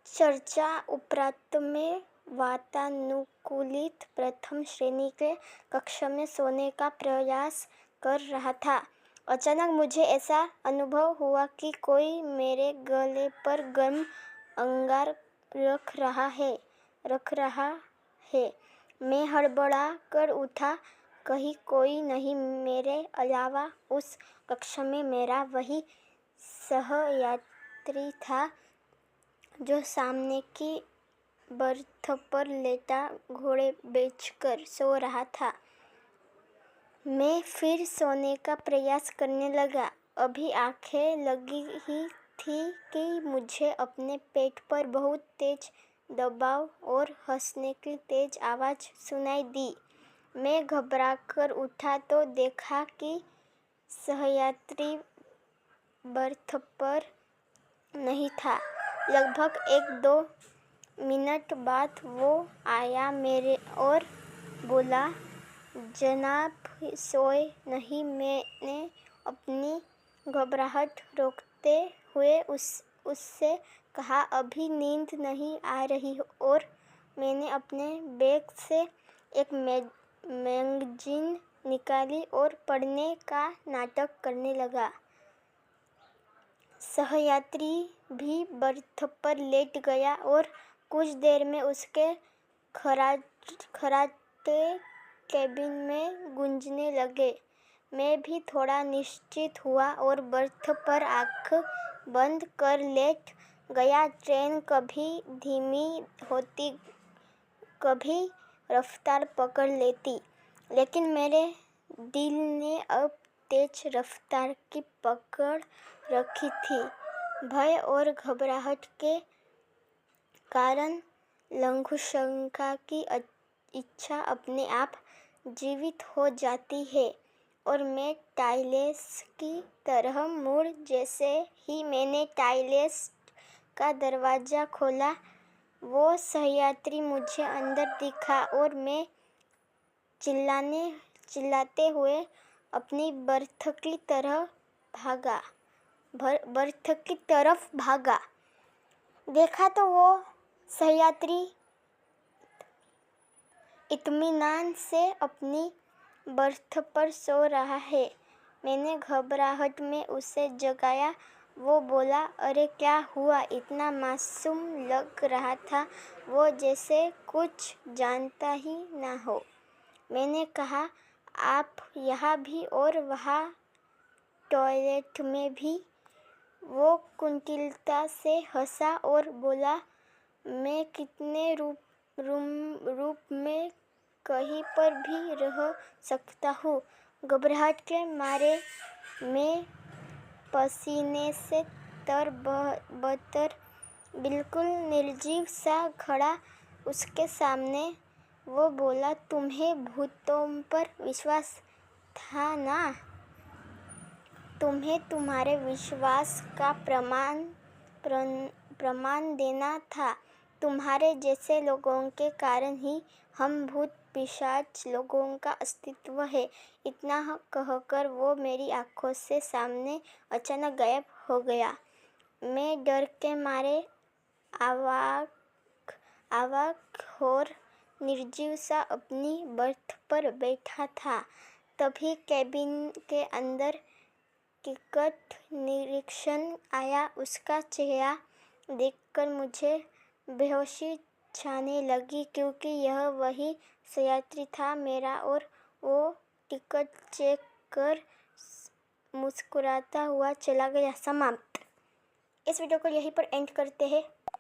चर्चा उपरांत मैं वातानुकूलित प्रथम श्रेणी के कक्ष में सोने का प्रयास कर रहा था। अचानक मुझे ऐसा अनुभव हुआ कि कोई मेरे गले पर गर्म अंगार रख रहा है। मैं हड़बड़ा कर उठा। कहीं कोई नहीं मेरे अलावा उस कक्ष में मेरा वही सहयात्री था जो सामने की बर्थ पर लेटा घोड़े बेचकर सो रहा था। मैं फिर सोने का प्रयास करने लगा। अभी आंखें लगी ही थी कि मुझे अपने पेट पर बहुत तेज दबाव और हंसने की तेज आवाज़ सुनाई दी। मैं घबराकर उठा तो देखा कि सहयात्री बर्थ पर नहीं था। लगभग 1-2 मिनट बाद वो आया मेरे और बोला, जनाब सोए नहीं। मैंने अपनी घबराहट रोकते हुए उससे कहा, अभी नींद नहीं आ रही। और मैंने अपने बैग से एक मैगजीन निकाली और पढ़ने का नाटक करने लगा। सहयात्री भी बर्थ पर लेट गया और कुछ देर में उसके खर्राटे केबिन में गूंजने लगे। मैं भी थोड़ा निश्चिंत हुआ और बर्थ पर आंख बंद कर लेट गया। ट्रेन कभी धीमी होती, कभी रफ्तार पकड़ लेती, लेकिन मेरे दिल ने अब तेज रफ्तार की पकड़ रखी थी। भय और घबराहट के कारण लघुशंका की इच्छा अपने आप जीवित हो जाती है और मैं टॉयलेट की तरफ मुड़। जैसे ही मैंने टॉयलेट का दरवाज़ा खोला, वो सहयात्री मुझे अंदर दिखा और मैं चिल्लाते हुए अपनी बर्थ की तरफ भागा। देखा तो वो सहयात्री इत्मीनान से अपनी बर्थ पर सो रहा है। मैंने घबराहट में उसे जगाया। वो बोला, अरे क्या हुआ? इतना मासूम लग रहा था वो, जैसे कुछ जानता ही ना हो। मैंने कहा, आप यहाँ भी और वहाँ टॉयलेट में भी? वो कुटिलता से हंसा और बोला, मैं कितने रूप में कहीं पर भी रह सकता हूँ। घबराहट के मारे मैं पसीने से तर-बतर बिल्कुल निर्जीव सा खड़ा उसके सामने। वो बोला, तुम्हें भूतों पर विश्वास था ना? तुम्हें तुम्हारे विश्वास का प्रमाण देना था। तुम्हारे जैसे लोगों के कारण ही हम भूत पिशाच लोगों का अस्तित्व है। इतना कहकर वो मेरी आंखों से सामने अचानक गायब हो गया। मैं डर के मारे अवाक और निर्जीव सा अपनी बर्थ पर बैठा था। तभी केबिन के अंदर टिकट निरीक्षण आया। उसका चेहरा देखकर मुझे बेहोशी छाने लगी, क्योंकि यह वही सहयात्री था मेरा। और वो टिकट चेक कर मुस्कुराता हुआ चला गया। समाप्त। इस वीडियो को यहीं पर एंड करते हैं।